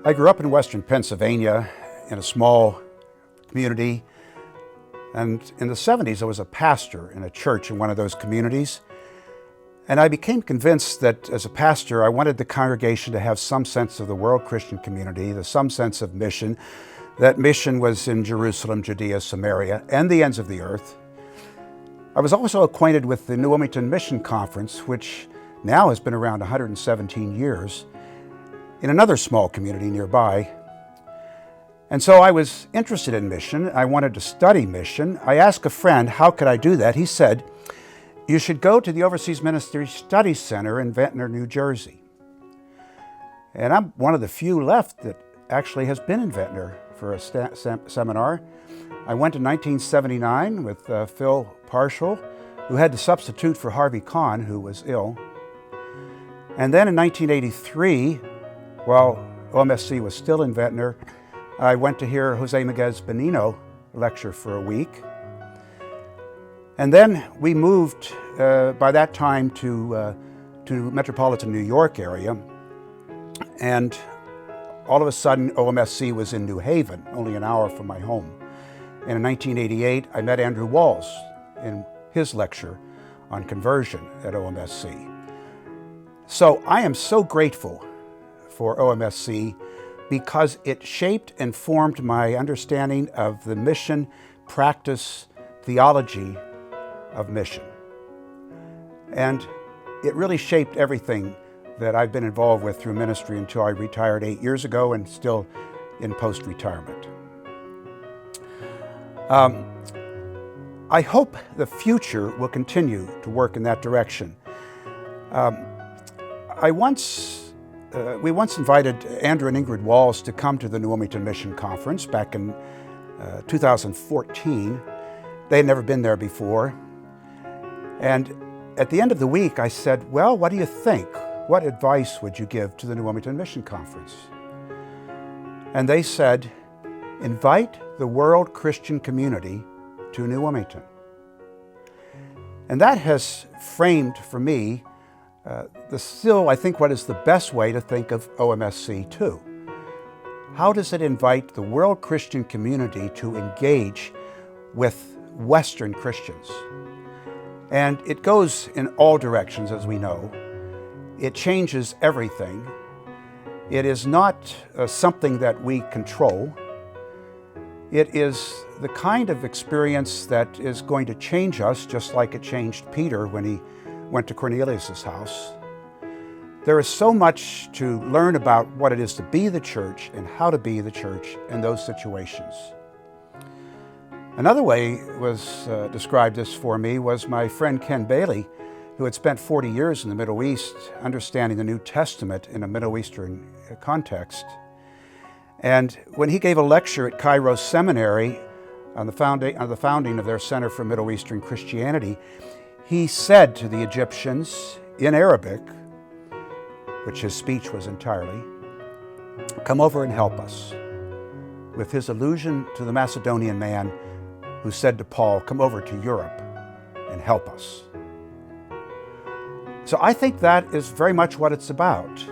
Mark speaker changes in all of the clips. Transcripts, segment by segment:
Speaker 1: I grew up in western Pennsylvania in a small community, and in the 70s I was a pastor in a church in one of those communities. And I became convinced that as a pastor I wanted the congregation to have some sense of the world Christian community, some sense of mission. That mission was in Jerusalem, Judea, Samaria, and the ends of the earth. I was also acquainted with the New Wilmington Mission Conference, which now has been around 117 years, in another small community nearby. And so I was interested in mission. I wanted to study mission. I asked a friend, how could I do that? He said, you should go to the Overseas Ministry Study Center in Ventnor, New Jersey. And I'm one of the few left that actually has been in Ventnor for a seminar. I went in 1979 with Phil Parshall, who had to substitute for Harvey Kahn, who was ill. And then in 1983, while OMSC was still in Ventnor, I went to hear Jose Miguez Benino lecture for a week. And then we moved by that time to metropolitan New York area. And all of a sudden, OMSC was in New Haven, only an hour from my home. And in 1988, I met Andrew Walls in his lecture on conversion at OMSC. So I am so grateful for OMSC because it shaped and formed my understanding of the mission, practice, theology of mission. And it really shaped everything that I've been involved with through ministry until I retired 8 years ago and still in post-retirement. I hope the future will continue to work in that direction. We once invited Andrew and Ingrid Walls to come to the New Wilmington Mission Conference back in 2014. They had never been there before. And at the end of the week, I said, well, what do you think? What advice would you give to the New Wilmington Mission Conference? And they said, invite the world Christian community to New Wilmington. And that has framed for me I think what is the best way to think of OMSC too. How does it invite the world Christian community to engage with Western Christians? And it goes in all directions, as we know. It changes everything. It is not something that we control. It is the kind of experience that is going to change us, just like it changed Peter when he went to Cornelius' house. There is so much to learn about what it is to be the church and how to be the church in those situations. Another way was described this for me was my friend Ken Bailey, who had spent 40 years in the Middle East understanding the New Testament in a Middle Eastern context. And when he gave a lecture at Cairo Seminary on the founding of their Center for Middle Eastern Christianity, he said to the Egyptians in Arabic, which his speech was entirely, come over and help us, with his allusion to the Macedonian man who said to Paul, come over to Europe and help us. So I think that is very much what it's about.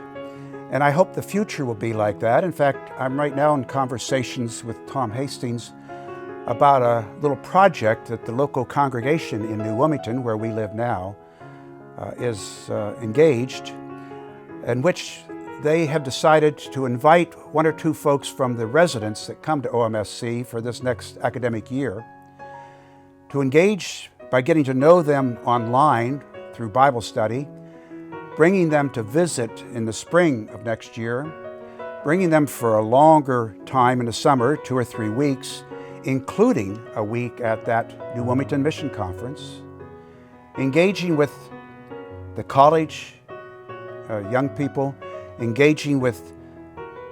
Speaker 1: And I hope the future will be like that. In fact, I'm right now in conversations with Tom Hastings about a little project that the local congregation in New Wilmington, where we live now, is engaged, in which they have decided to invite one or two folks from the residents that come to OMSC for this next academic year to engage by getting to know them online through Bible study, bringing them to visit in the spring of next year, bringing them for a longer time in the summer, 2 or 3 weeks, including a week at that New Wilmington Mission Conference, engaging with the college, young people, engaging with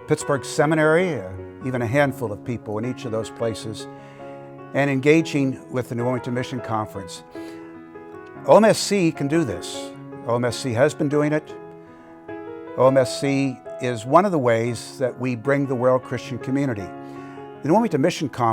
Speaker 1: Pittsburgh Seminary, even a handful of people in each of those places, and engaging with the New Wilmington Mission Conference. OMSC can do this. OMSC has been doing it. OMSC is one of the ways that we bring the world Christian community. The New Wilmington Mission Conference